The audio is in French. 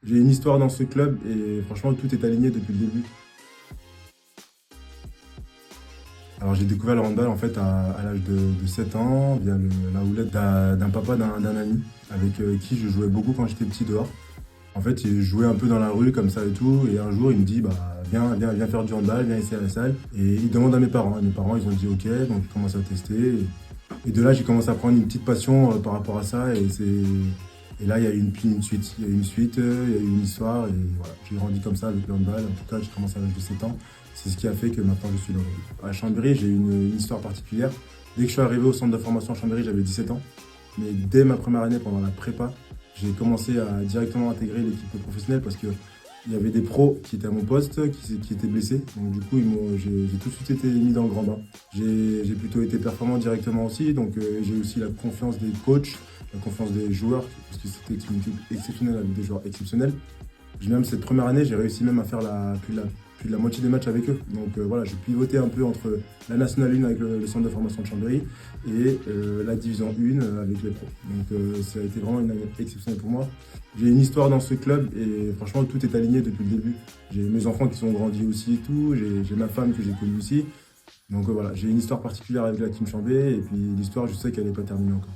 J'ai une histoire dans ce club et franchement, tout est aligné depuis le début. Alors j'ai découvert le handball en fait à l'âge de 7 ans via la houlette d'un papa d'un ami avec qui je jouais beaucoup quand j'étais petit dehors. En fait, il jouait un peu dans la rue comme ça et tout et un jour il me dit bah viens faire du handball, viens essayer à la salle et il demande à mes parents. Et mes parents ils ont dit ok, donc je commence à tester et de là j'ai commencé à prendre une petite passion par rapport à ça et là il y a eu une suite, il y a eu une suite, il y a eu une histoire et voilà, j'ai grandi comme ça avec le handball. En tout cas, j'ai commencé à l'âge de 7 ans. C'est ce qui a fait que maintenant je suis là aujourd'hui. À Chambéry, j'ai eu une histoire particulière. Dès que je suis arrivé au centre de formation à Chambéry, j'avais 17 ans. Mais dès ma première année, pendant la prépa, j'ai commencé à directement intégrer l'équipe professionnelle parce que il y avait des pros qui étaient à mon poste, qui étaient blessés. Donc du coup, j'ai tout de suite été mis dans le grand bain. J'ai plutôt été performant directement aussi. Donc j'ai aussi la confiance des coachs, la confiance des joueurs, parce que c'était une équipe exceptionnelle avec des joueurs exceptionnels. Même cette première année, j'ai réussi même à faire plus de la moitié des matchs avec eux. Donc voilà, j'ai pivoté un peu entre la Nationale 1 avec le centre de formation de Chambéry et la Division 1 avec les pros. Donc ça a été vraiment une année exceptionnelle pour moi. J'ai une histoire dans ce club et franchement, tout est aligné depuis le début. J'ai mes enfants qui sont grandis aussi et tout, j'ai ma femme que j'ai connue aussi. Donc voilà, j'ai une histoire particulière avec la Team Chambé et puis l'histoire, je sais qu'elle n'est pas terminée encore.